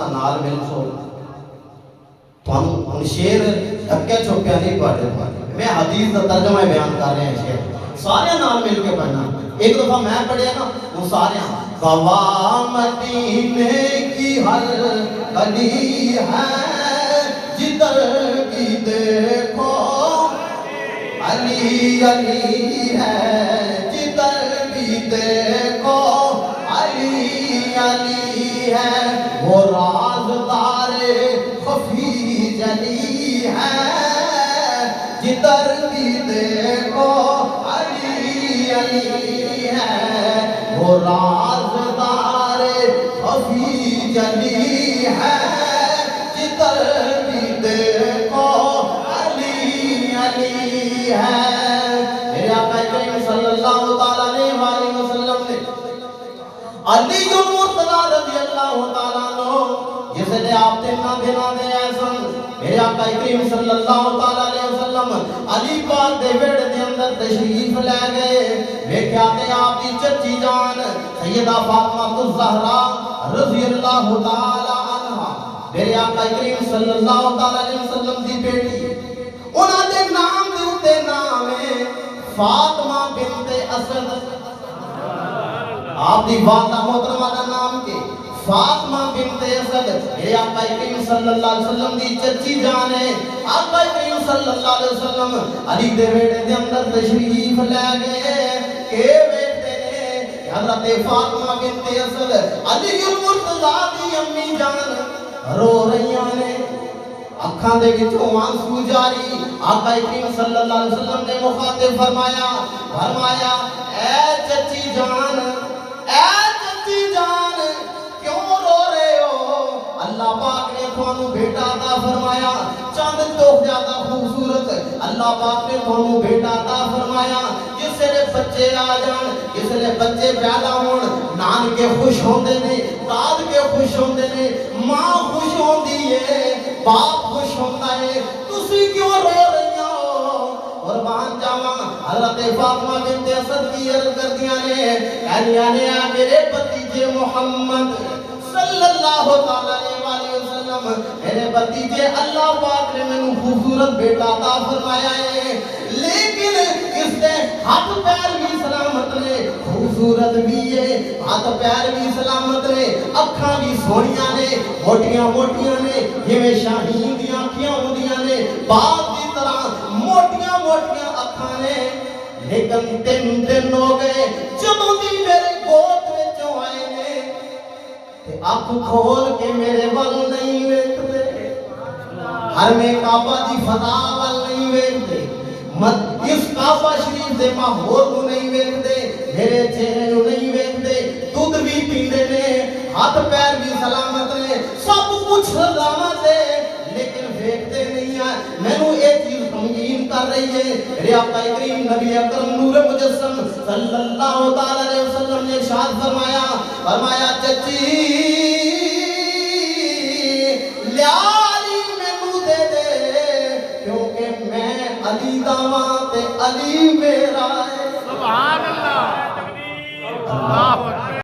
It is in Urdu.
تسا نال مل سو تو شیر ڈھکے چھپیا نہیں پڑھتے میں حدیث کا ترجمہ بیان کر رہے ہیں شیر سارے نال مل کے پڑھنا ایک دفعہ میں پڑھیا نا وہ سارے گواہ مدینے کی ہر گلی ہے جدھر بھی دیکھو علی علی ہے جدھر بھی دیکھو علی علی ہے وہ رازدار خفی جلی ہے جدھر بھی دیکھو علی علی ہے وہ رازدار خفی جلی ہے جدھر بھی دیکھو علی علی ہے میرے آقا کریم صلی اللہ تعالیٰ علیہ وسلم نے علی مرتضی رضی اللہ تعالیٰ عنہ جس نے آپ تینا دینا دے ایسن میرے آقا کریم صلی اللہ تعالیٰ علیہ وسلم علی پاک دے ویڑ دے اندر تشریف لے گئے ویکھیا تے آپ دی چچی جان سیدہ فاطمہ الزہرا رضی اللہ تعالیٰ عنہ میرے آقا کریم صلی اللہ تعالیٰ علیہ وسلم دی بیٹی انہاں دے نام دے اتے نام ہے فاطمہ بنت اسد آپ دی والدہ محترمہ دا نام کے فاطمہ بنت اسد میرے آقا کریم صلی اللہ علیہ وسلم دی چچی جان ہے آقا کریم صلی اللہ علیہ وسلم علی دے ویڑے دے اندر تشریف لے گئے کہ بیٹے نے حضرت فاطمہ بنت اسد علی المرتضی دی امی جان رو رہیاں نے اکھاں دے وچوں آنسو جاری آقا کریم صلی اللہ علیہ وسلم نے مخاطب فرمایا اے چچی جان کیوں رو رہے ہو اللہ پاک نے تھانوں بیٹا عطا فرمایا چاند تو زیادہ خوبصورت اللہ پاک نے تھانوں بیٹا عطا فرمایا جس نے بچے آ جان جس نے بچے پیدا ہون نان کے خوش ہوندے نے داد کے خوش ہوندے نے ماں خوش ہوندی ہے باپ خوش ہوتا ہے تسی کیوں رو رہی ہو قربان جاواں حضرت فاطمہ بنت اسد کی عرض کر دیا نے میرے بھتیجے محمد صلی اللہ علیہ وسلم میرے بھتیجے اللہ پاک نے میں خوبصورت بیٹا عطا فرمایا ہے لیکن اس نے ہاتھ پیر بھی سلامت نے خوبصورت بھی ہے ہاتھ پیر بھی سلامت نے اکھاں بھی سونیاں نے موٹیاں موٹیاں نے جویں شاہین دی آنکھیاں ہوندیاں نے باپ دی طرح موٹیاں موٹیاں اکھاں نے لیکن 3 دن ہو گئے جدوں دی میرے گود وچوں آئے نے تے اکھ کھول کے میرے ول نہیں ویکھدے حرم کعبہ دی فضا ول نہیں ویکھدے اس کعبہ شریف دے ماحول نوں نہیں ویکھدے میرے چہرے نوں نہیں ویکھدے دودھ بھی پیندے نے ہاتھ پیر بھی سلامت نے سب کچھ سلامت ہے لیکن ویکھدے نہیں ہیں مینوں ایک چیز غمگین کر رہی ہے میرے آقا کریم نبی اکرم نور مجسم صلی اللہ علیہ وسلم نے ارشاد فرمایا چچی لیا علی مینوں دے دے کیونکہ میں علی داواں تے علی میرا ہے سبحان اللہ اللہ اکبر